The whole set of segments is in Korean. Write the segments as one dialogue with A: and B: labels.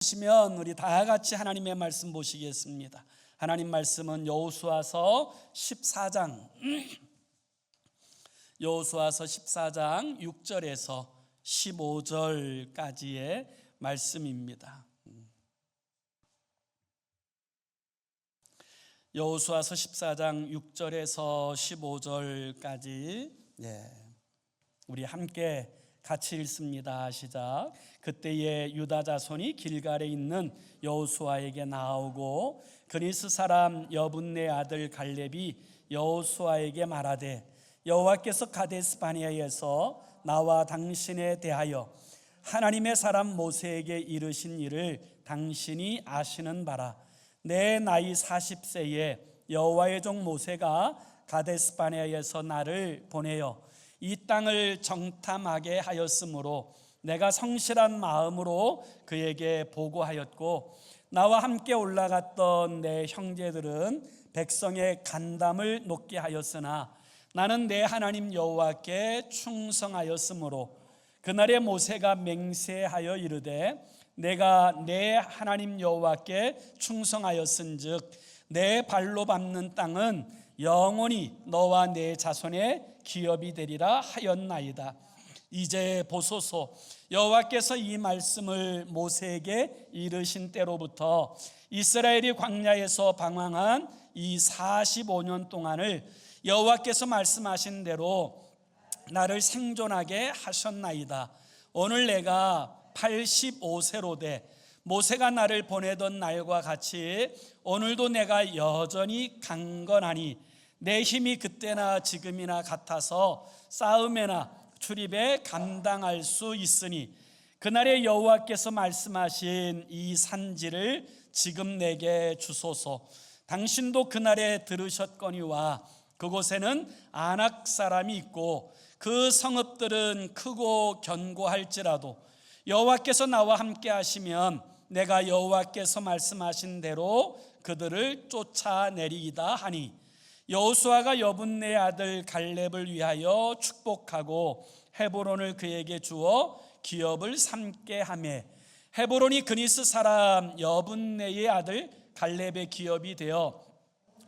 A: 보시면 우리 다 같이 하나님의 말씀 보시겠습니다. 하나님 말씀은 여호수아서 14장 여호수아서 14장 6절에서 15절까지의 말씀입니다. 여호수아서 14장 6절에서 15절까지 우리 함께 같이 읽습니다. 시작. 그때에 유다 자손이 길갈에 있는 여호수아에게 나오고 그니스 사람 여분네 아들 갈렙이 여호수아에게 말하되 여호와께서 가데스 바네아에서 나와 당신에 대하여 하나님의 사람 모세에게 이르신 일을 당신이 아시는 바라. 내 나이 40세에 여호와의 종 모세가 가데스 바네아에서 나를 보내어 이 땅을 정탐하게 하였으므로 내가 성실한 마음으로 그에게 보고하였고 나와 함께 올라갔던 내 형제들은 백성의 간담을 높게 하였으나 나는 내 하나님 여호와께 충성하였으므로 그날에 모세가 맹세하여 이르되 내가 내 하나님 여호와께 충성하였은즉 내 발로 밟는 땅은 영원히 너와 내 자손의 기업이 되리라 하였나이다. 이제 보소서, 여호와께서 이 말씀을 모세에게 이르신 때로부터 이스라엘이 광야에서 방황한 이 45년 동안을 여호와께서 말씀하신 대로 나를 생존하게 하셨나이다. 오늘 내가 85세로 돼 모세가 나를 보내던 날과 같이 오늘도 내가 여전히 강건하니 내 힘이 그때나 지금이나 같아서 싸움에나 출입에 감당할 수 있으니 그날에 여호와께서 말씀하신 이 산지를 지금 내게 주소서. 당신도 그날에 들으셨거니와 그곳에는 아낙 사람이 있고 그 성읍들은 크고 견고할지라도 여호와께서 나와 함께 하시면 내가 여호와께서 말씀하신 대로 그들을 쫓아내리이다 하니 여호수아가 여분네 아들 갈렙을 위하여 축복하고 헤브론을 그에게 주어 기업을 삼게 하매 헤브론이 그니스 사람 여분네의 아들 갈렙의 기업이 되어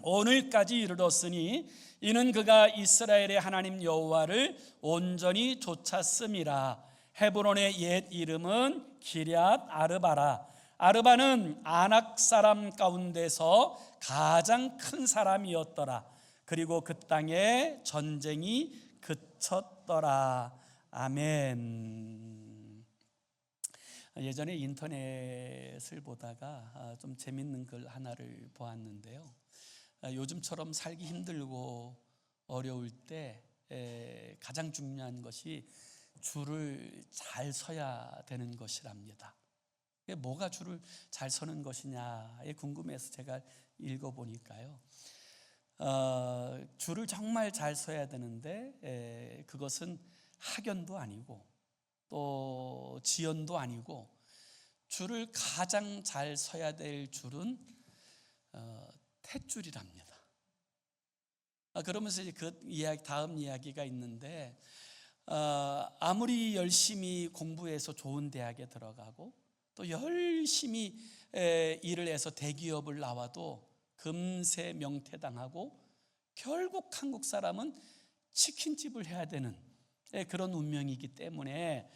A: 오늘까지 이르렀으니 이는 그가 이스라엘의 하나님 여호와를 온전히 쫓았음이라. 헤브론의 옛 이름은 기럇 아르바라. 아르바는 아낙 사람 가운데서 가장 큰 사람이었더라. 그리고 그 땅에 전쟁이 그쳤더라. 아멘. 예전에 인터넷을 보다가 좀 재밌는 글 하나를 보았는데요. 요즘처럼 살기 힘들고 어려울 때 가장 중요한 것이 줄을 잘 서야 되는 것이랍니다. 뭐가 줄을 잘 서는 것이냐에 궁금해서 제가 읽어보니까요, 줄을 정말 잘 서야 되는데 그것은 학연도 아니고 또 지연도 아니고 줄을 가장 잘 서야 될 줄은 탯줄이랍니다. 그러면서 이제 그 이야기, 다음 이야기가 있는데 아무리 열심히 공부해서 좋은 대학에 들어가고 또 열심히 일을 해서 대기업을 나와도 금세 명퇴당하고 결국 한국 사람은 치킨집을 해야 되는 그런 운명이기 때문에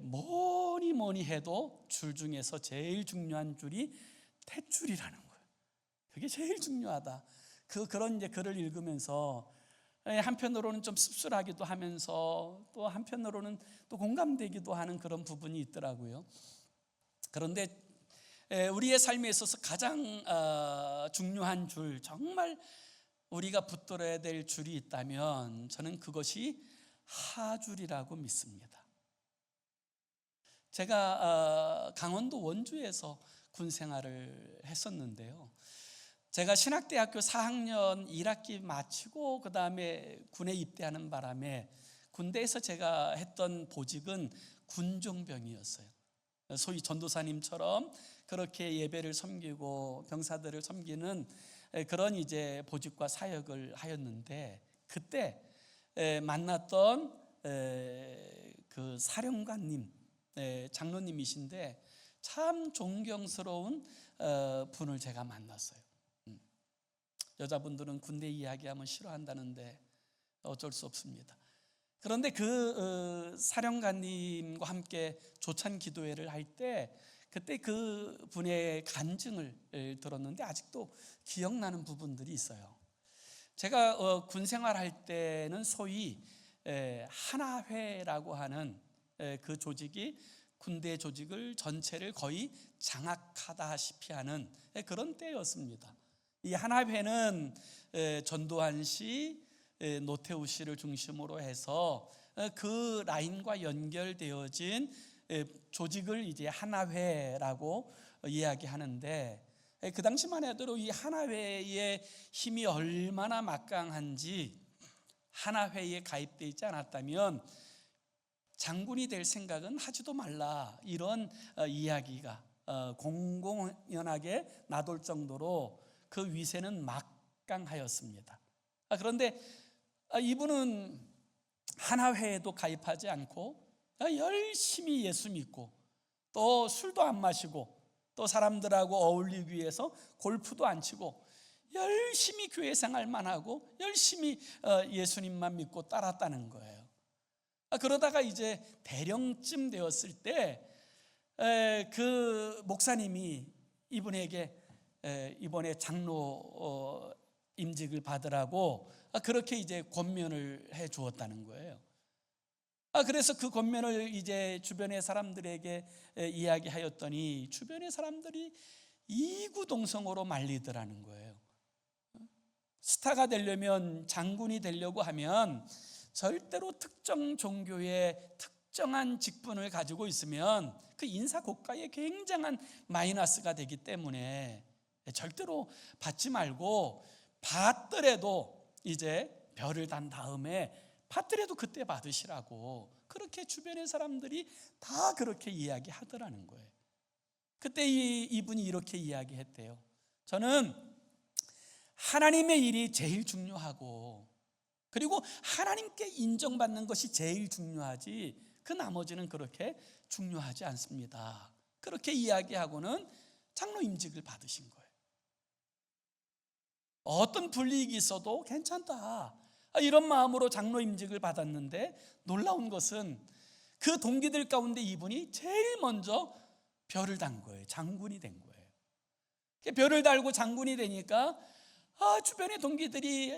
A: 뭐니 해도 줄 중에서 제일 중요한 줄이 탯줄이라는 거예요. 그게 제일 중요하다. 그런 이제 글을 읽으면서 한편으로는 좀 씁쓸하기도 하면서 또 한편으로는 또 공감되기도 하는 그런 부분이 있더라고요. 그런데 우리의 삶에 있어서 가장 중요한 줄, 정말 우리가 붙들어야 될 줄이 있다면 저는 그것이 하줄이라고 믿습니다. 제가 강원도 원주에서 군 생활을 했었는데요, 제가 신학대학교 4학년 1학기 마치고 그 다음에 군에 입대하는 바람에 군대에서 제가 했던 보직은 군종병이었어요. 소위 전도사님처럼 그렇게 예배를 섬기고 병사들을 섬기는 그런 이제 보직과 사역을 하였는데, 그때 만났던 그 사령관님, 장로님이신데 참 존경스러운 분을 제가 만났어요. 여자분들은 군대 이야기하면 싫어한다는데 어쩔 수 없습니다. 그런데 그 사령관님과 함께 조찬 기도회를 할 때 그때 그 분의 간증을 들었는데 아직도 기억나는 부분들이 있어요. 제가 군 생활할 때는 소위 하나회라고 하는 그 조직이 군대 조직을 전체를 거의 장악하다시피 하는 그런 때였습니다. 이 하나회는 전두환 씨, 노태우 씨를 중심으로 해서 그 라인과 연결되어진 조직을 이제 하나회라고 이야기하는데, 그 당시만 해도 이 하나회의 힘이 얼마나 막강한지, 하나회에 가입되어 있지 않았다면 장군이 될 생각은 하지도 말라, 이런 이야기가 공공연하게 나돌 정도로 그 위세는 막강하였습니다. 그런데 이분은 하나회에도 가입하지 않고 열심히 예수 믿고 또 술도 안 마시고 또 사람들하고 어울리기 위해서 골프도 안 치고 열심히 교회 생활만 하고 열심히 예수님만 믿고 따랐다는 거예요. 그러다가 이제 대령쯤 되었을 때 그 목사님이 이분에게 이번에 장로 임직을 받으라고 그렇게 이제 권면을 해 주었다는 거예요. 그래서 그 권면을 이제 주변의 사람들에게 이야기하였더니 주변의 사람들이 이구동성으로 말리더라는 거예요. 스타가 되려면, 장군이 되려고 하면 절대로 특정 종교의 특정한 직분을 가지고 있으면 그 인사 고과에 굉장한 마이너스가 되기 때문에 절대로 받지 말고, 받더라도 이제 별을 단 다음에 받더라도 그때 받으시라고, 그렇게 주변의 사람들이 다 그렇게 이야기하더라는 거예요. 그때 이분이 이렇게 이야기했대요. 저는 하나님의 일이 제일 중요하고, 그리고 하나님께 인정받는 것이 제일 중요하지 그 나머지는 그렇게 중요하지 않습니다. 그렇게 이야기하고는 장로 임직을 받으신 거예요. 어떤 불이익이 있어도 괜찮다, 이런 마음으로 장로 임직을 받았는데, 놀라운 것은 그 동기들 가운데 이분이 제일 먼저 별을 단 거예요. 장군이 된 거예요. 별을 달고 장군이 되니까 주변의 동기들이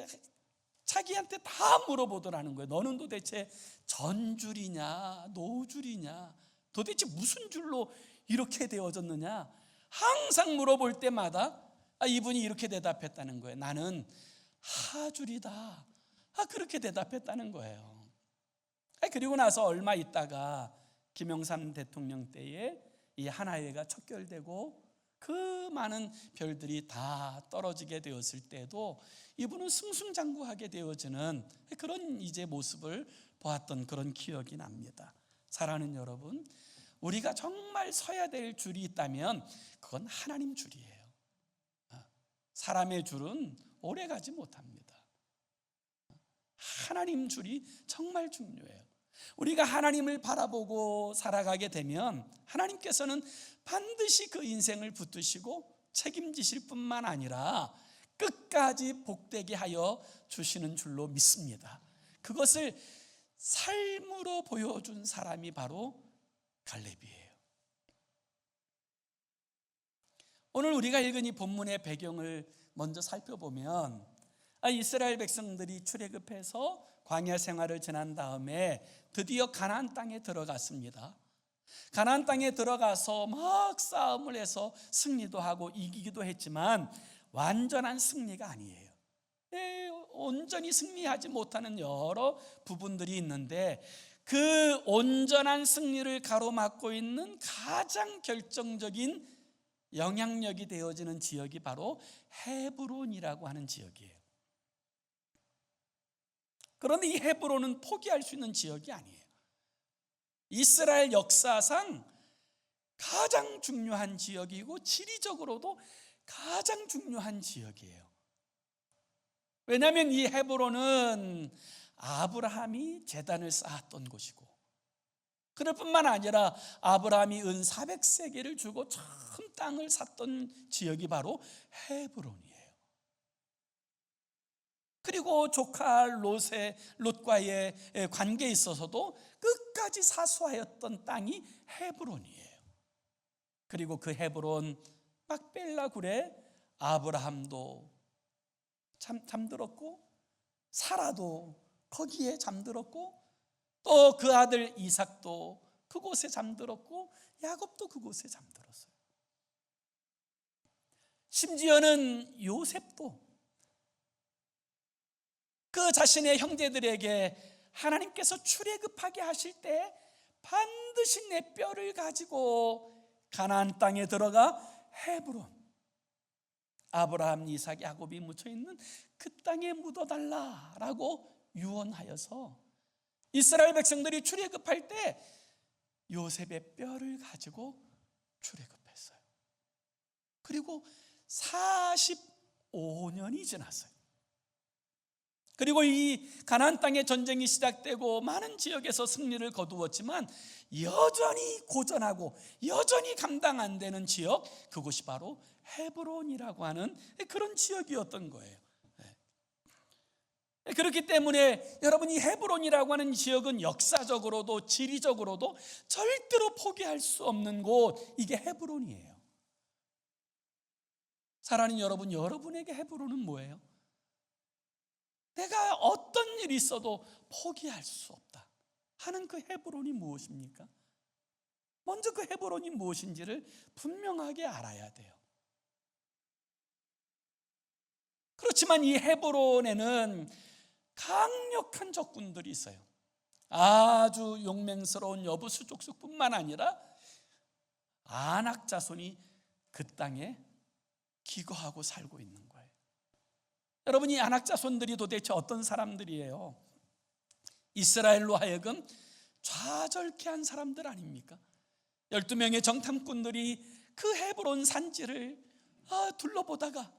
A: 자기한테 다 물어보더라는 거예요. 너는 도대체 전줄이냐 노줄이냐, 도대체 무슨 줄로 이렇게 되어졌느냐, 항상 물어볼 때마다 이분이 이렇게 대답했다는 거예요. 나는 하줄이다. 그렇게 대답했다는 거예요. 그리고 나서 얼마 있다가 김영삼 대통령 때에 이 하나회가 척결되고 그 많은 별들이 다 떨어지게 되었을 때도 이분은 승승장구하게 되어지는 그런 이제 모습을 보았던 그런 기억이 납니다. 사랑하는 여러분, 우리가 정말 서야 될 줄이 있다면 그건 하나님 줄이에요. 사람의 줄은 오래 가지 못합니다. 하나님 줄이 정말 중요해요. 우리가 하나님을 바라보고 살아가게 되면 하나님께서는 반드시 그 인생을 붙드시고 책임지실 뿐만 아니라 끝까지 복되게 하여 주시는 줄로 믿습니다. 그것을 삶으로 보여준 사람이 바로 갈렙이에요. 오늘 우리가 읽은 이 본문의 배경을 먼저 살펴보면, 이스라엘 백성들이 출애굽해서 광야 생활을 지난 다음에 드디어 가나안 땅에 들어갔습니다. 가나안 땅에 들어가서 막 싸움을 해서 승리도 하고 이기기도 했지만 완전한 승리가 아니에요. 온전히 승리하지 못하는 여러 부분들이 있는데, 그 온전한 승리를 가로막고 있는 가장 결정적인 영향력이 되어지는 지역이 바로 헤브론이라고 하는 지역이에요. 그런데 이 헤브론은 포기할 수 있는 지역이 아니에요. 이스라엘 역사상 가장 중요한 지역이고 지리적으로도 가장 중요한 지역이에요. 왜냐하면 이 헤브론은 아브라함이 제단을 쌓았던 곳이고, 그럴 뿐만 아니라 아브라함이 은 400세겔을 주고 처음 땅을 샀던 지역이 바로 헤브론이에요. 그리고 조카 롯과의 관계에 있어서도 끝까지 사수하였던 땅이 헤브론이에요. 그리고 그 헤브론 막벨라 굴에 아브라함도 잠들었고 사라도 거기에 잠들었고 또 그 아들 이삭도 그곳에 잠들었고 야곱도 그곳에 잠들었어요. 심지어는 요셉도 그 자신의 형제들에게 하나님께서 출애굽하게 하실 때 반드시 내 뼈를 가지고 가나안 땅에 들어가 헤브론, 아브라함, 이삭, 야곱이 묻혀있는 그 땅에 묻어달라라고 유언하여서 이스라엘 백성들이 출애굽할 때 요셉의 뼈를 가지고 출애굽했어요. 그리고 45년이 지났어요. 그리고 이 가나안 땅의 전쟁이 시작되고 많은 지역에서 승리를 거두었지만 여전히 고전하고 여전히 감당 안 되는 지역, 그곳이 바로 헤브론이라고 하는 그런 지역이었던 거예요. 그렇기 때문에 여러분, 이 헤브론이라고 하는 지역은 역사적으로도 지리적으로도 절대로 포기할 수 없는 곳, 이게 헤브론이에요. 사랑하는 여러분, 여러분에게 헤브론은 뭐예요? 내가 어떤 일이 있어도 포기할 수 없다 하는 그 헤브론이 무엇입니까? 먼저 그 헤브론이 무엇인지를 분명하게 알아야 돼요. 그렇지만 이 헤브론에는 강력한 적군들이 있어요. 아주 용맹스러운 여부수 족속뿐만 아니라 아낙 자손이 그 땅에 기거하고 살고 있는 거예요. 여러분, 이 아낙 자손들이 도대체 어떤 사람들이에요? 이스라엘로 하여금 좌절케 한 사람들 아닙니까? 12명의 정탐꾼들이 그 헤브론 산지를 둘러보다가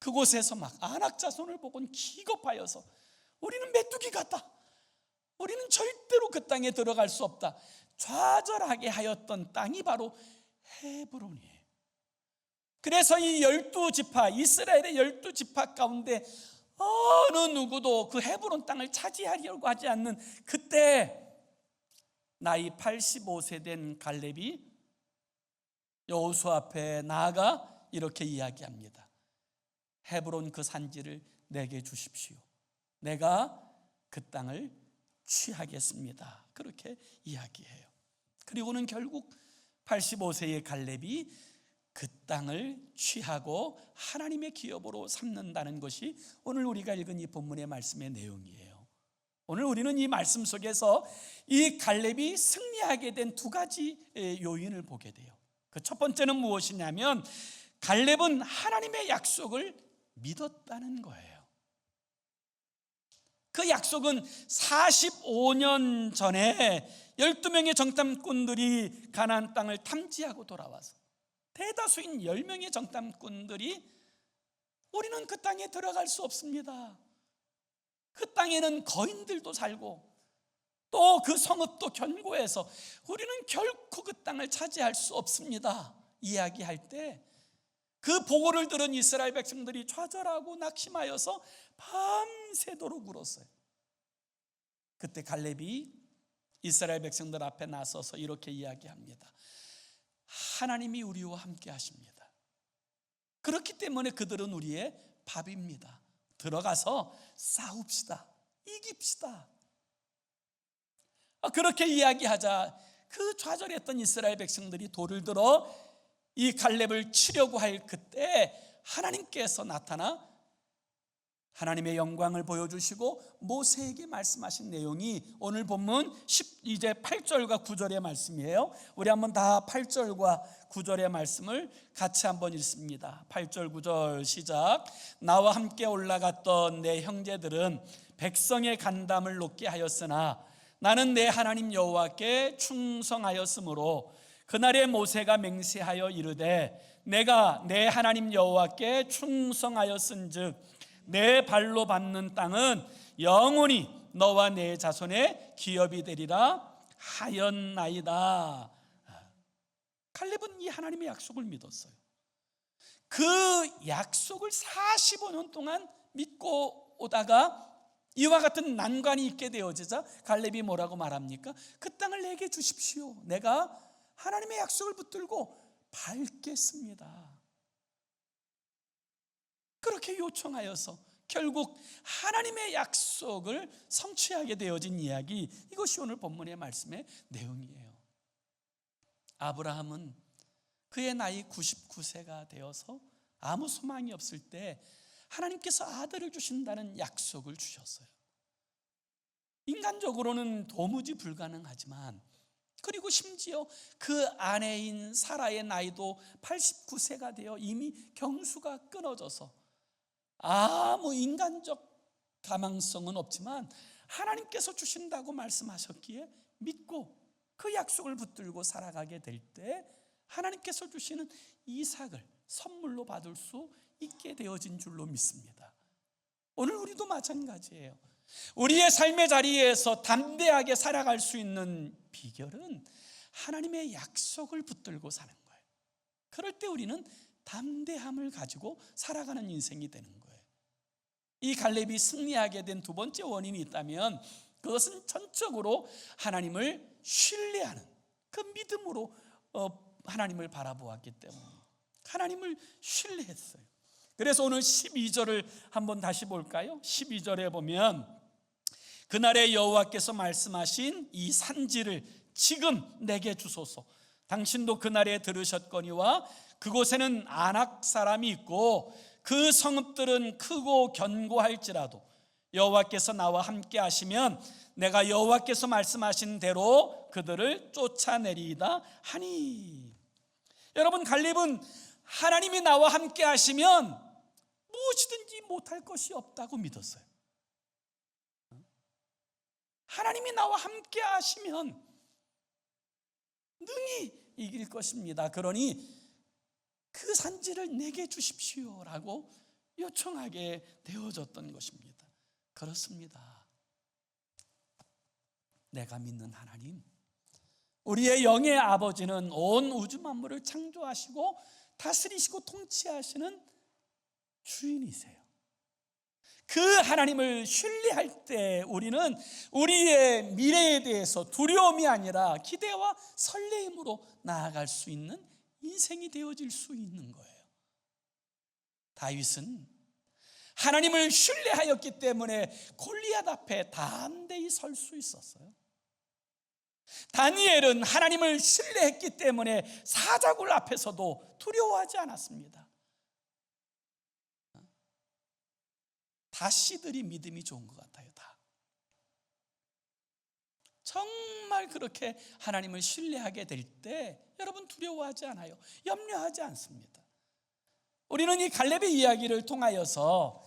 A: 그곳에서 막 아낙 자손을 보곤 기겁하여서 우리는 메뚜기 같다, 우리는 절대로 그 땅에 들어갈 수 없다, 좌절하게 하였던 땅이 바로 헤브론이에요. 그래서 이 12지파, 이스라엘의 12지파 가운데 어느 누구도 그 헤브론 땅을 차지하려고 하지 않는 그때 나이 85세 된 갈렙이 여호수아 앞에 나아가 이렇게 이야기합니다. 헤브론 그 산지를 내게 주십시오. 내가 그 땅을 취하겠습니다. 그렇게 이야기해요. 그리고는 결국 85세의 갈렙이 그 땅을 취하고 하나님의 기업으로 삼는다는 것이 오늘 우리가 읽은 이 본문의 말씀의 내용이에요. 오늘 우리는 이 말씀 속에서 이 갈렙이 승리하게 된 두 가지 요인을 보게 돼요. 그 첫 번째는 무엇이냐면 갈렙은 하나님의 약속을 믿었다는 거예요. 그 약속은 45년 전에 12명의 정탐꾼들이 가나안 땅을 탐지하고 돌아와서 대다수인 10명의 정탐꾼들이 우리는 그 땅에 들어갈 수 없습니다, 그 땅에는 거인들도 살고 또 그 성읍도 견고해서 우리는 결코 그 땅을 차지할 수 없습니다 이야기할 때 그 보고를 들은 이스라엘 백성들이 좌절하고 낙심하여서 밤새도록 울었어요. 그때 갈렙이 이스라엘 백성들 앞에 나서서 이렇게 이야기합니다. 하나님이 우리와 함께 하십니다. 그렇기 때문에 그들은 우리의 밥입니다. 들어가서 싸웁시다, 이깁시다. 그렇게 이야기하자 그 좌절했던 이스라엘 백성들이 돌을 들어 이 갈렙을 치려고 할 그때 하나님께서 나타나 하나님의 영광을 보여주시고 모세에게 말씀하신 내용이 오늘 본문 이제 8절과 9절의 말씀이에요. 우리 한번 다 8절과 9절의 말씀을 같이 한번 읽습니다. 8절 9절 시작. 나와 함께 올라갔던 내 형제들은 백성의 간담을 높게 하였으나 나는 내 하나님 여호와께 충성하였으므로 그날에 모세가 맹세하여 이르되 내가 내 하나님 여호와께 충성하였은즉 내 발로 밟는 땅은 영원히 너와 내 자손의 기업이 되리라 하였나이다. 갈렙은 이 하나님의 약속을 믿었어요. 그 약속을 45년 동안 믿고 오다가 이와 같은 난관이 있게 되어지자 갈렙이 뭐라고 말합니까? 그 땅을 내게 주십시오. 내가 하나님의 약속을 붙들고 밟겠습니다. 그렇게 요청하여서 결국 하나님의 약속을 성취하게 되어진 이야기, 이것이 오늘 본문의 말씀의 내용이에요. 아브라함은 그의 나이 99세가 되어서 아무 소망이 없을 때 하나님께서 아들을 주신다는 약속을 주셨어요. 인간적으로는 도무지 불가능하지만, 그리고 심지어 그 아내인 사라의 나이도 89세가 되어 이미 경수가 끊어져서 아무 인간적 가망성은 없지만 하나님께서 주신다고 말씀하셨기에 믿고 그 약속을 붙들고 살아가게 될 때 하나님께서 주시는 이삭을 선물로 받을 수 있게 되어진 줄로 믿습니다. 오늘 우리도 마찬가지예요. 우리의 삶의 자리에서 담대하게 살아갈 수 있는 비결은 하나님의 약속을 붙들고 사는 거예요. 그럴 때 우리는 담대함을 가지고 살아가는 인생이 되는 거예요. 이 갈렙이 승리하게 된 두 번째 원인이 있다면 그것은 전적으로 하나님을 신뢰하는 그 믿음으로 하나님을 바라보았기 때문에 하나님을 신뢰했어요. 그래서 오늘 12절을 한번 다시 볼까요? 12절에 보면 그날에 여호와께서 말씀하신 이 산지를 지금 내게 주소서. 당신도 그날에 들으셨거니와 그곳에는 아낙 사람이 있고 그 성읍들은 크고 견고할지라도 여호와께서 나와 함께 하시면 내가 여호와께서 말씀하신 대로 그들을 쫓아내리이다 하니. 여러분, 갈렙은 하나님이 나와 함께 하시면 무엇이든지 못할 것이 없다고 믿었어요. 하나님이 나와 함께 하시면 능히 이길 것입니다. 그러니 그 산지를 내게 주십시오라고 요청하게 되어졌던 것입니다. 그렇습니다. 내가 믿는 하나님, 우리의 영의 아버지는 온 우주 만물을 창조하시고 다스리시고 통치하시는 주인이세요. 그 하나님을 신뢰할 때 우리는 우리의 미래에 대해서 두려움이 아니라 기대와 설레임으로 나아갈 수 있는 인생이 되어질 수 있는 거예요. 다윗은 하나님을 신뢰하였기 때문에 골리앗 앞에 담대히 설 수 있었어요. 다니엘은 하나님을 신뢰했기 때문에 사자굴 앞에서도 두려워하지 않았습니다. 다시들이 믿음이 좋은 것 같아요. 다 정말 그렇게 하나님을 신뢰하게 될 때 여러분 두려워하지 않아요. 염려하지 않습니다. 우리는 이 갈렙의 이야기를 통하여서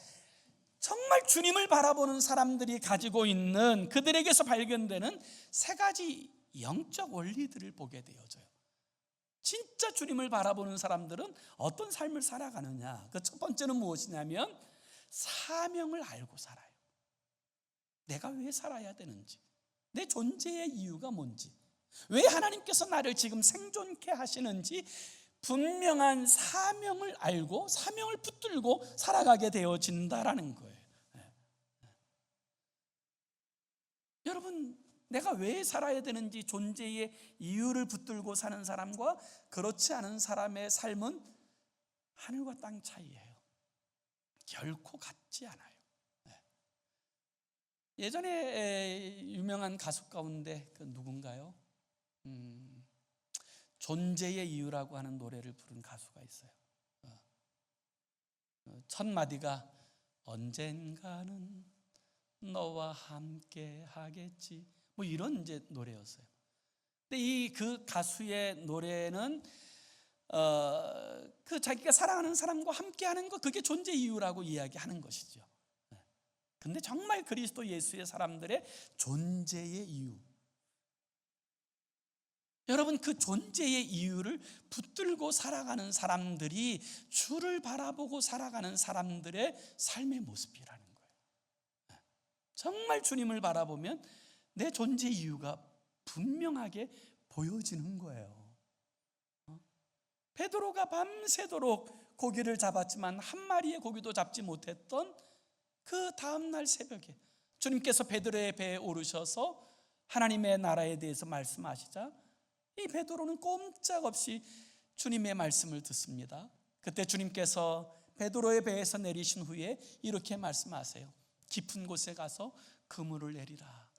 A: 정말 주님을 바라보는 사람들이 가지고 있는, 그들에게서 발견되는 세 가지 영적 원리들을 보게 되어져요. 진짜 주님을 바라보는 사람들은 어떤 삶을 살아가느냐. 그 첫 번째는 무엇이냐면 사명을 알고 살아요. 내가 왜 살아야 되는지, 내 존재의 이유가 뭔지, 왜 하나님께서 나를 지금 생존케 하시는지 분명한 사명을 알고 사명을 붙들고 살아가게 되어진다라는 거예요. 여러분, 내가 왜 살아야 되는지 존재의 이유를 붙들고 사는 사람과 그렇지 않은 사람의 삶은 하늘과 땅 차이예요. 결코 같지 않아요. 예전에 유명한 가수 가운데 그 누군가요? 존재의 이유라고 하는 노래를 부른 가수가 있어요. 첫 마디가 언젠가는 너와 함께 하겠지, 뭐 이런 이제 노래였어요. 근데 그 가수의 노래는 그 자기가 사랑하는 사람과 함께하는 것, 그게 존재 이유라고 이야기하는 것이죠. 근데 정말 그리스도 예수의 사람들의 존재의 이유, 여러분, 그 존재의 이유를 붙들고 살아가는 사람들이 주를 바라보고 살아가는 사람들의 삶의 모습이라는 거예요. 정말 주님을 바라보면 내 존재 이유가 분명하게 보여지는 거예요. 베드로가 밤새도록 고기를 잡았지만 한 마리의 고기도 잡지 못했던 그 다음날 새벽에 주님께서 베드로의 배에 오르셔서 하나님의 나라에 대해서 말씀하시자 이 베드로는 꼼짝없이 주님의 말씀을 듣습니다. 그때 주님께서 베드로의 배에서 내리신 후에 이렇게 말씀하세요. 깊은 곳에 가서 그물을 내리라.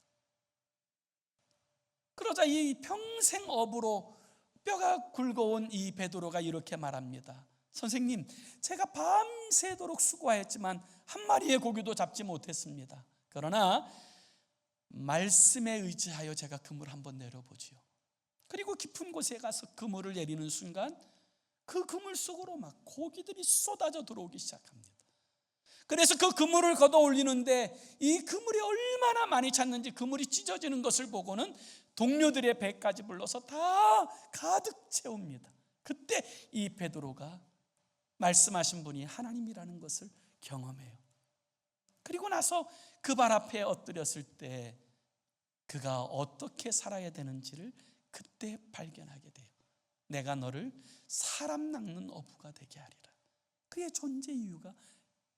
A: 그러자 이 평생 업으로 뼈가 굵어온 이 베드로가 이렇게 말합니다. 선생님, 제가 밤새도록 수고하였지만 한 마리의 고기도 잡지 못했습니다. 그러나 말씀에 의지하여 제가 그물 한번 내려보지요. 그리고 깊은 곳에 가서 그물을 내리는 순간 그 그물 속으로 막 고기들이 쏟아져 들어오기 시작합니다. 그래서 그 그물을 걷어 올리는데 이 그물이 얼마나 많이 찼는지 그물이 찢어지는 것을 보고는 동료들의 배까지 불러서 다 가득 채웁니다. 그때 이 베드로가 말씀하신 분이 하나님이라는 것을 경험해요. 그리고 나서 그 발 앞에 엎드렸을 때 그가 어떻게 살아야 되는지를 그때 발견하게 돼요. 내가 너를 사람 낚는 어부가 되게 하리라. 그의 존재 이유가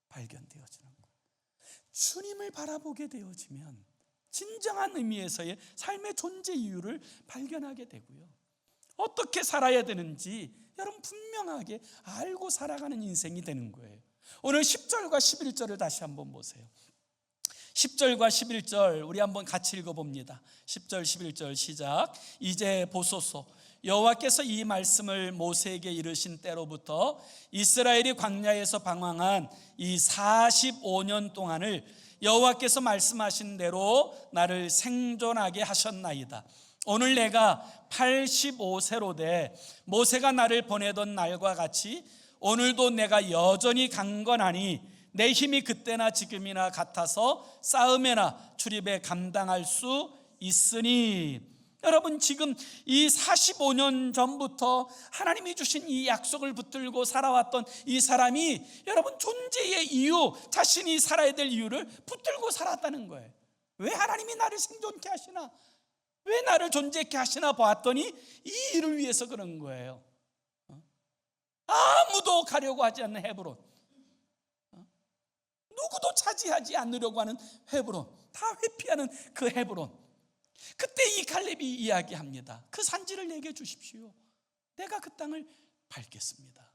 A: 발견되어지는 거예요. 주님을 바라보게 되어지면 진정한 의미에서의 삶의 존재 이유를 발견하게 되고요. 어떻게 살아야 되는지 여러분 분명하게 알고 살아가는 인생이 되는 거예요. 오늘 10절과 11절을 다시 한번 보세요. 10절과 11절 우리 한번 같이 읽어봅니다. 10절 11절 시작. 이제 보소서, 여호와께서 이 말씀을 모세에게 이르신 때로부터 이스라엘이 광야에서 방황한 이 45년 동안을 여호와께서 말씀하신 대로 나를 생존하게 하셨나이다. 오늘 내가 85세로 돼 모세가 나를 보내던 날과 같이 오늘도 내가 여전히 강건하니 내 힘이 그때나 지금이나 같아서 싸움에나 출입에 감당할 수 있으니. 여러분, 지금 이 45년 전부터 하나님이 주신 이 약속을 붙들고 살아왔던 이 사람이 여러분 존재의 이유, 자신이 살아야 될 이유를 붙들고 살았다는 거예요. 왜 하나님이 나를 생존케 하시나, 왜 나를 존재케 하시나 보았더니 이 일을 위해서 그런 거예요. 아무도 가려고 하지 않는 헤브론, 누구도 차지하지 않으려고 하는 헤브론, 다 회피하는 그 헤브론. 그때 이 갈렙이 이야기합니다. 그 산지를 내게 주십시오. 내가 그 땅을 밟겠습니다.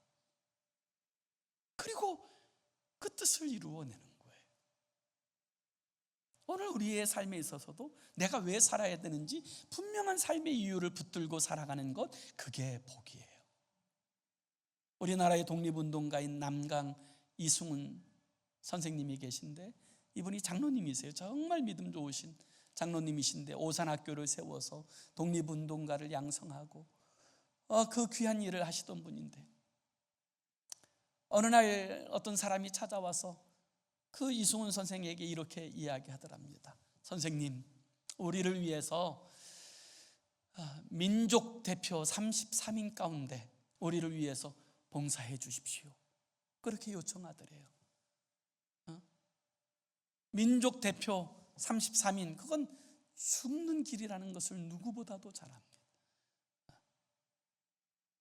A: 그리고 그 뜻을 이루어내는 거예요. 오늘 우리의 삶에 있어서도 내가 왜 살아야 되는지 분명한 삶의 이유를 붙들고 살아가는 것, 그게 복이에요. 우리나라의 독립운동가인 남강 이승훈 선생님이 계신데 이분이 장로님이세요. 정말 믿음 좋으신 장로님이신데 오산학교를 세워서 독립운동가를 양성하고 그 귀한 일을 하시던 분인데 어느 날 어떤 사람이 찾아와서 그 이승훈 선생에게 이렇게 이야기하더랍니다. 선생님, 우리를 위해서 민족 대표 33인 가운데 우리를 위해서 봉사해 주십시오. 그렇게 요청하더래요. 민족 대표 33인, 그건 죽는 길이라는 것을 누구보다도 잘 압니다.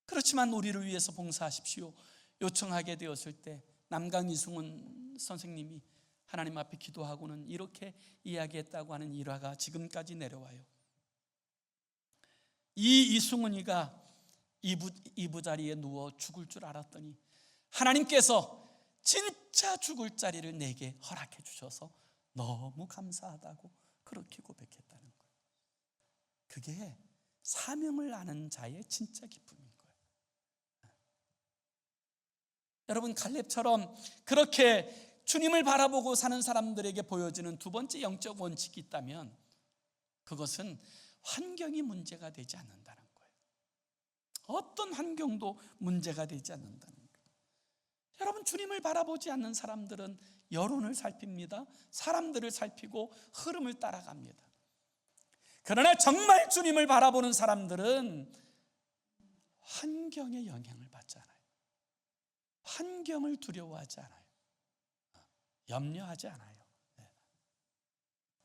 A: 그렇지만 우리를 위해서 봉사하십시오 요청하게 되었을 때 남강 이승훈 선생님이 하나님 앞에 기도하고는 이렇게 이야기했다고 하는 일화가 지금까지 내려와요. 이 이승훈이가 이부자리에 누워 죽을 줄 알았더니 하나님께서 진짜 죽을 자리를 내게 허락해 주셔서 너무 감사하다고 그렇게 고백했다는 거예요. 그게 사명을 아는 자의 진짜 기쁨인 거예요. 여러분, 갈렙처럼 그렇게 주님을 바라보고 사는 사람들에게 보여지는 두 번째 영적 원칙이 있다면 그것은 환경이 문제가 되지 않는다는 거예요. 어떤 환경도 문제가 되지 않는다는 거예요. 여러분, 주님을 바라보지 않는 사람들은 여론을 살핍니다. 사람들을 살피고 흐름을 따라갑니다. 그러나 정말 주님을 바라보는 사람들은 환경의 영향을 받지 않아요. 환경을 두려워하지 않아요. 염려하지 않아요.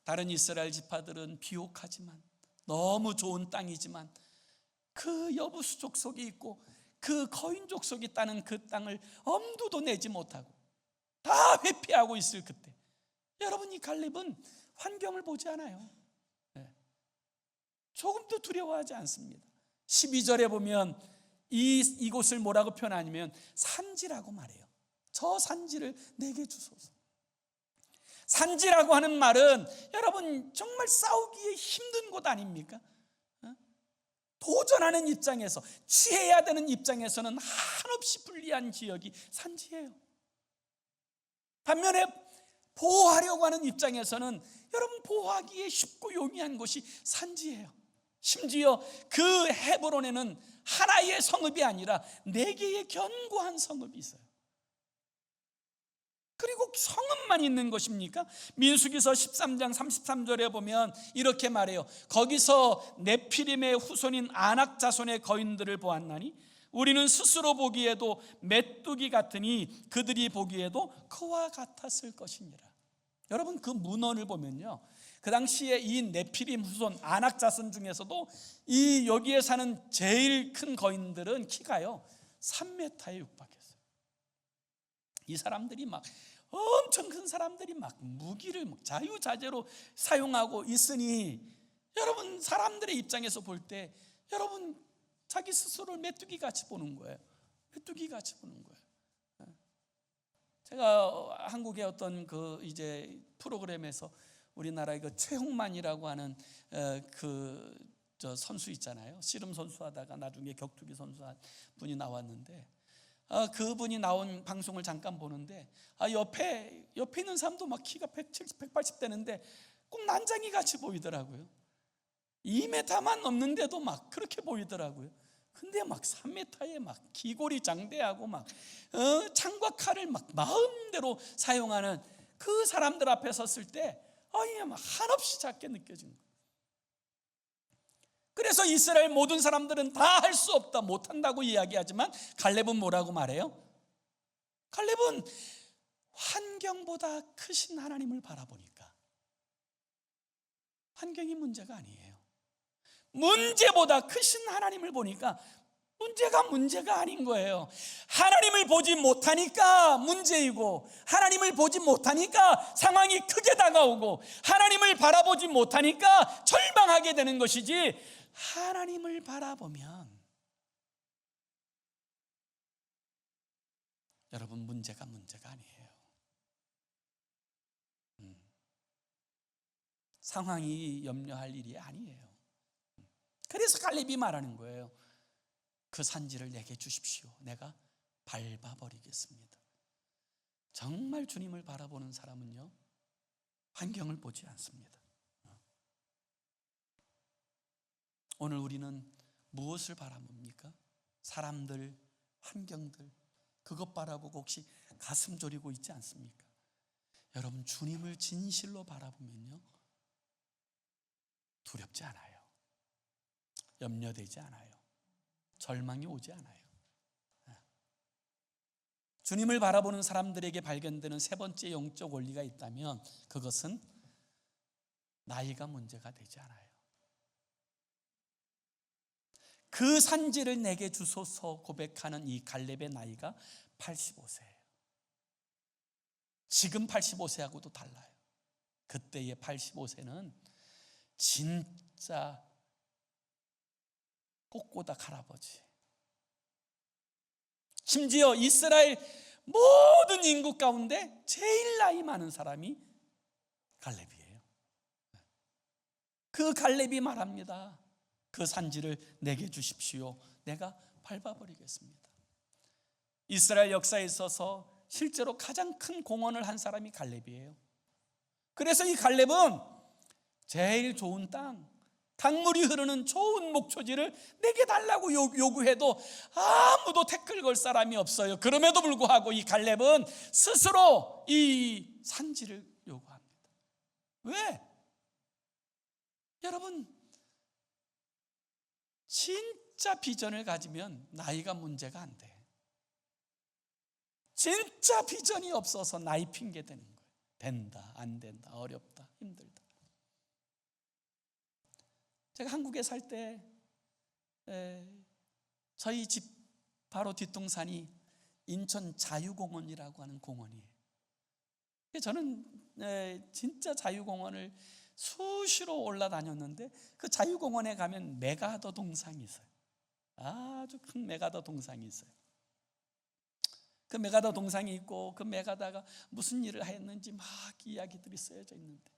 A: 다른 이스라엘 지파들은 비옥하지만 너무 좋은 땅이지만 그 여부수 족속이 있고 그 거인 족속이 있다는 그 땅을 엄두도 내지 못하고 다 회피하고 있을 그때, 여러분, 이 갈렙은 환경을 보지 않아요. 조금도 두려워하지 않습니다. 12절에 보면 이곳을 뭐라고 표현하냐면 산지라고 말해요. 저 산지를 내게 주소서. 산지라고 하는 말은 여러분 정말 싸우기에 힘든 곳 아닙니까? 도전하는 입장에서, 취해야 되는 입장에서는 한없이 불리한 지역이 산지예요. 반면에 보호하려고 하는 입장에서는 여러분 보호하기에 쉽고 용이한 곳이 산지예요. 심지어 그 헤브론에는 하나의 성읍이 아니라 4개의 견고한 성읍이 있어요. 그리고 성읍만 있는 것입니까? 민수기서 13장 33절에 보면 이렇게 말해요. 거기서 네피림의 후손인 아낙 자손의 거인들을 보았나니 우리는 스스로 보기에도 메뚜기 같으니 그들이 보기에도 그와 같았을 것이니라. 여러분, 그 문헌을 보면요, 그 당시에 이 네피림 후손 아낙 자손 중에서도 이 여기에 사는 제일 큰 거인들은 키가요 3m에 육박했어요. 이 사람들이 막 엄청 큰 사람들이 막 무기를 자유자재로 사용하고 있으니, 여러분 사람들의 입장에서 볼 때 여러분 자기 스스로를 메뚜기 같이 보는 거예요. 메뚜기 같이 보는 거예요. 제가 한국의 어떤 그 이제 프로그램에서 우리나라의 그 최홍만이라고 하는 저 선수 있잖아요. 씨름 선수 하다가 나중에 격투기 선수 한 분이 나왔는데, 그분이 나온 방송을 잠깐 보는데 옆에 있는 사람도 막 키가 170, 180 되는데 꼭 난장이 같이 보이더라고요. 2m만 넘는데도 막 그렇게 보이더라고요. 근데 막 3m에 막 기골이 장대하고 막 창과 칼을 막 마음대로 사용하는 그 사람들 앞에 섰을 때 막 한없이 작게 느껴진 거예요. 그래서 이스라엘 모든 사람들은 다 할 수 없다, 못한다고 이야기하지만 갈렙은 뭐라고 말해요? 갈렙은 환경보다 크신 하나님을 바라보니까 환경이 문제가 아니에요. 문제보다 크신 하나님을 보니까 문제가 아닌 거예요. 하나님을 보지 못하니까 문제이고, 하나님을 보지 못하니까 상황이 크게 다가오고, 하나님을 바라보지 못하니까 절망하게 되는 것이지, 하나님을 바라보면 여러분 문제가 아니에요. 상황이 염려할 일이 아니에요. 그래서 갈렙이 말하는 거예요. 그 산지를 내게 주십시오. 내가 밟아버리겠습니다. 정말 주님을 바라보는 사람은요, 환경을 보지 않습니다. 오늘 우리는 무엇을 바라봅니까? 사람들, 환경들, 그것 바라보고 혹시 가슴 졸이고 있지 않습니까? 여러분, 주님을 진실로 바라보면요, 두렵지 않아요. 염려되지 않아요. 절망이 오지 않아요. 주님을 바라보는 사람들에게 발견되는 세 번째 영적 원리가 있다면 그것은 나이가 문제가 되지 않아요. 그 산지를 내게 주소서 고백하는 이 갈렙의 나이가 85세예요. 지금 85세하고도 달라요. 그때의 85세는 진짜 꼬꼬닥 할아버지. 심지어 이스라엘 모든 인구 가운데 제일 나이 많은 사람이 갈렙이에요. 그 갈렙이 말합니다. 그 산지를 내게 주십시오. 내가 밟아버리겠습니다. 이스라엘 역사에 있어서 실제로 가장 큰 공헌을 한 사람이 갈렙이에요. 그래서 이 갈렙은 제일 좋은 땅, 강물이 흐르는 좋은 목초지를 내게 달라고 요구해도 아무도 태클 걸 사람이 없어요. 그럼에도 불구하고 이 갈렙은 스스로 이 산지를 요구합니다. 왜? 여러분, 진짜 비전을 가지면 나이가 문제가 안 돼. 진짜 비전이 없어서 나이 핑계 대는 거예요. 된다, 안 된다, 어렵다, 힘들다. 제가 한국에 살 때 저희 집 바로 뒷동산이 인천 자유공원이라고 하는 공원이에요. 저는 진짜 자유공원을 수시로 올라다녔는데 그 자유공원에 가면 메가더 동상이 있어요. 아주 큰 메가더 동상이 있어요. 그 메가더 동상이 있고 그 메가더가 무슨 일을 했는지 막 이야기들이 쓰여져 있는데,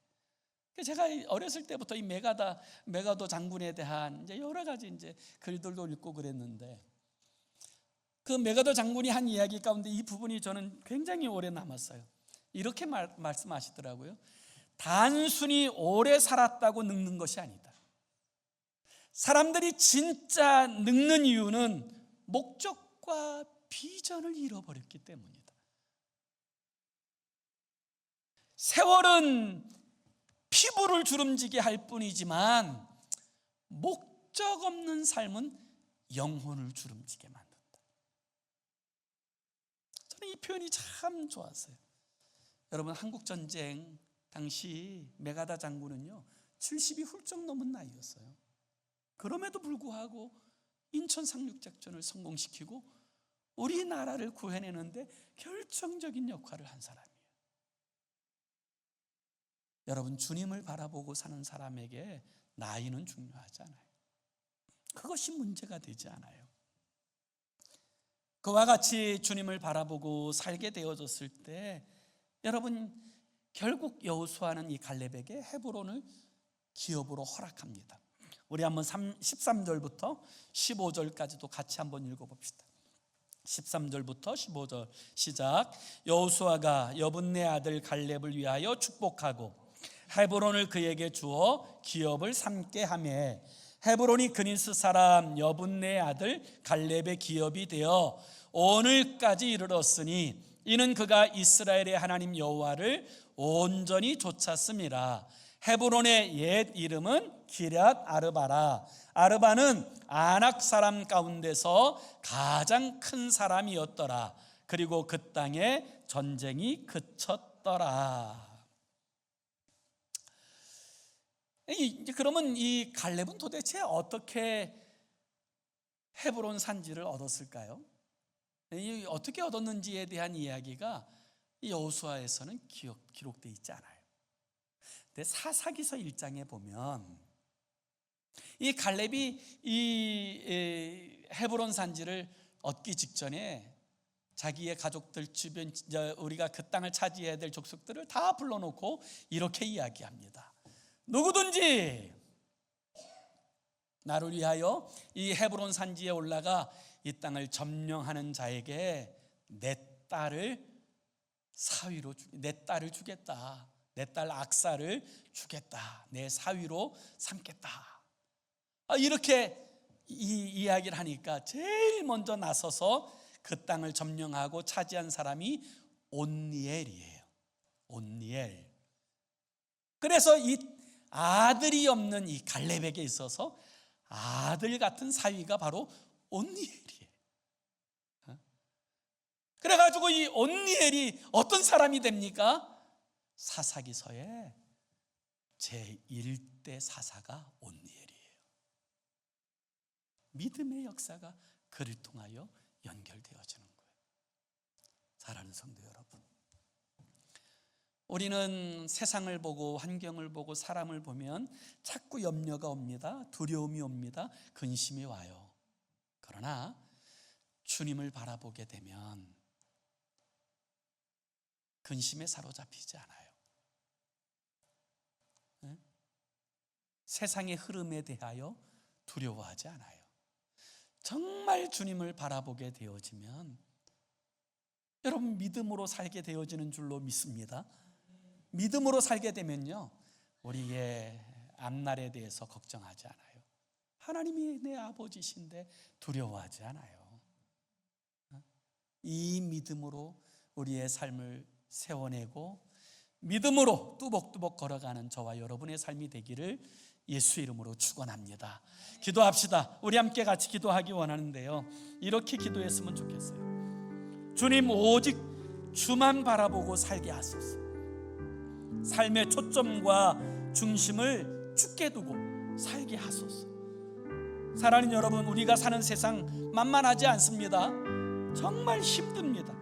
A: 제가 어렸을 때부터 이 메가더 장군에 대한 이제 여러 가지 이제 글들도 읽고 그랬는데, 그 메가더 장군이 한 이야기 가운데 이 부분이 저는 굉장히 오래 남았어요. 이렇게 말씀하시더라고요. 단순히 오래 살았다고 늙는 것이 아니다. 사람들이 진짜 늙는 이유는 목적과 비전을 잃어버렸기 때문이다. 세월은 피부를 주름지게 할 뿐이지만 목적 없는 삶은 영혼을 주름지게 만든다. 저는 이 표현이 참 좋았어요. 여러분, 한국전쟁 당시 메가더 장군은요 70이 훌쩍 넘은 나이였어요. 그럼에도 불구하고 인천 상륙작전을 성공시키고 우리나라를 구해내는데 결정적인 역할을 한 사람이에요. 여러분, 주님을 바라보고 사는 사람에게 나이는 중요하지 않아요. 그것이 문제가 되지 않아요. 그와 같이 주님을 바라보고 살게 되어졌을 때 여러분, 결국 여호수아는 이 갈렙에게 헤브론을 기업으로 허락합니다. 우리 한번 13절부터 15절까지도 같이 한번 읽어봅시다. 13절부터 15절 시작. 여호수아가 여분네 아들 갈렙을 위하여 축복하고 헤브론을 그에게 주어 기업을 삼게 하매 헤브론이 그니스 사람 여분네 아들 갈렙의 기업이 되어 오늘까지 이르렀으니 이는 그가 이스라엘의 하나님 여호와를 온전히 좇았음이라. 헤브론의 옛 이름은 기럇 아르바라. 아르바는 아낙 사람 가운데서 가장 큰 사람이었더라. 그리고 그 땅에 전쟁이 그쳤더라. 그러면 이 갈렙은 도대체 어떻게 헤브론 산지를 얻었을까요? 어떻게 얻었는지에 대한 이야기가 여호수아에서는 기록되어 있지 않아요. 근데 사사기서 1장에 보면 이 갈렙이 이 헤브론 산지를 얻기 직전에 자기의 가족들 주변 우리가 그 땅을 차지해야 될 족속들을 다 불러놓고 이렇게 이야기합니다. 누구든지 나를 위하여 이 헤브론 산지에 올라가 이 땅을 점령하는 자에게 내 딸을 사위로 내 딸을 주겠다. 내 딸 악사를 주겠다. 내 사위로 삼겠다. 이렇게 이야기를 하니까 제일 먼저 나서서 그 땅을 점령하고 차지한 사람이 온니엘이에요. 온니엘. 그래서 이 아들이 없는 이 갈렙에게 있어서 아들 같은 사위가 바로 온니엘이에요. 그래가지고 이 온니엘이 어떤 사람이 됩니까? 사사기서의 제1대 사사가 온니엘이에요. 믿음의 역사가 그를 통하여 연결되어지는 거예요. 사랑하는 성도 여러분, 우리는 세상을 보고 환경을 보고 사람을 보면 자꾸 염려가 옵니다. 두려움이 옵니다. 근심이 와요. 그러나 주님을 바라보게 되면 근심에 사로잡히지 않아요. 세상의 흐름에 대하여 두려워하지 않아요. 정말 주님을 바라보게 되어지면 여러분, 믿음으로 살게 되어지는 줄로 믿습니다. 믿음으로 살게 되면요, 우리의 앞날에 대해서 걱정하지 않아요. 하나님이 내 아버지신데 두려워하지 않아요. 이 믿음으로 우리의 삶을 세워내고 믿음으로 뚜벅뚜벅 걸어가는 저와 여러분의 삶이 되기를 예수 이름으로 축원합니다. 기도합시다. 우리 함께 같이 기도하기 원하는데요, 이렇게 기도했으면 좋겠어요. 주님, 오직 주만 바라보고 살게 하소서. 삶의 초점과 중심을 주께 두고 살게 하소서. 사랑하는 여러분, 우리가 사는 세상 만만하지 않습니다. 정말 힘듭니다.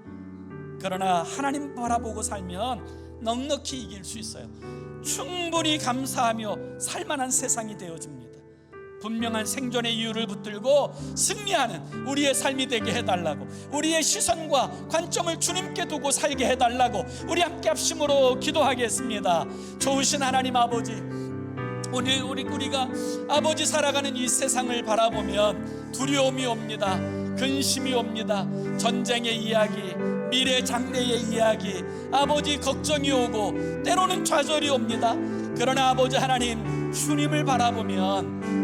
A: 그러나 하나님 바라보고 살면 넉넉히 이길 수 있어요. 충분히 감사하며 살만한 세상이 되어집니다. 분명한 생존의 이유를 붙들고 승리하는 우리의 삶이 되게 해달라고, 우리의 시선과 관점을 주님께 두고 살게 해달라고 우리 함께 합심으로 기도하겠습니다. 좋으신 하나님 아버지, 오늘 우리가 아버지 살아가는 이 세상을 바라보면 두려움이 옵니다. 근심이 옵니다. 전쟁의 이야기, 미래 장래의 이야기, 아버지 걱정이 오고 때로는 좌절이 옵니다. 그러나 아버지 하나님, 주님을 바라보면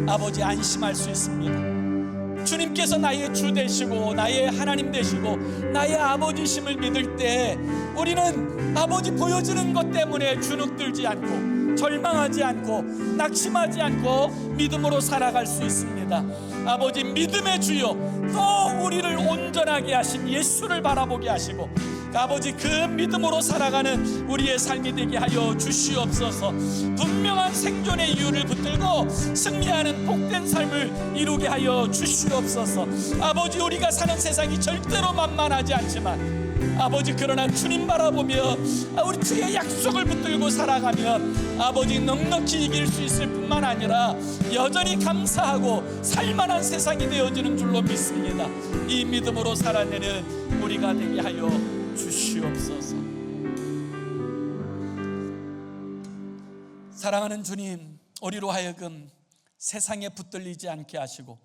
A: 아버지 안심할 수 있습니다. 주님께서 나의 주 되시고 나의 하나님 되시고 나의 아버지심을 믿을 때 우리는 아버지 보여주는 것 때문에 주눅들지 않고 절망하지 않고 낙심하지 않고 믿음으로 살아갈 수 있습니다. 아버지, 믿음의 주여, 또 우리를 온전하게 하신 예수를 바라보게 하시고 아버지, 그 믿음으로 살아가는 우리의 삶이 되게 하여 주시옵소서. 분명한 생존의 이유를 붙들고 승리하는 복된 삶을 이루게 하여 주시옵소서. 아버지, 우리가 사는 세상이 절대로 만만하지 않지만 아버지, 그러나 주님 바라보며 우리 주의 약속을 붙들고 살아가면 아버지 넉넉히 이길 수 있을 뿐만 아니라 여전히 감사하고 살만한 세상이 되어지는 줄로 믿습니다. 이 믿음으로 살아내는 우리가 되게 하여 주시옵소서. 사랑하는 주님, 우리로 하여금 세상에 붙들리지 않게 하시고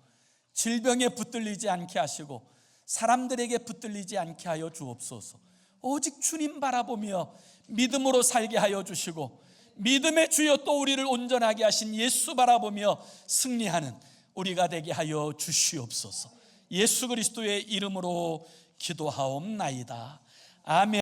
A: 질병에 붙들리지 않게 하시고 사람들에게 붙들리지 않게 하여 주옵소서. 오직 주님 바라보며 믿음으로 살게 하여 주시고 믿음의 주여, 또 우리를 온전하게 하신 예수 바라보며 승리하는 우리가 되게 하여 주시옵소서. 예수 그리스도의 이름으로 기도하옵나이다. 아멘.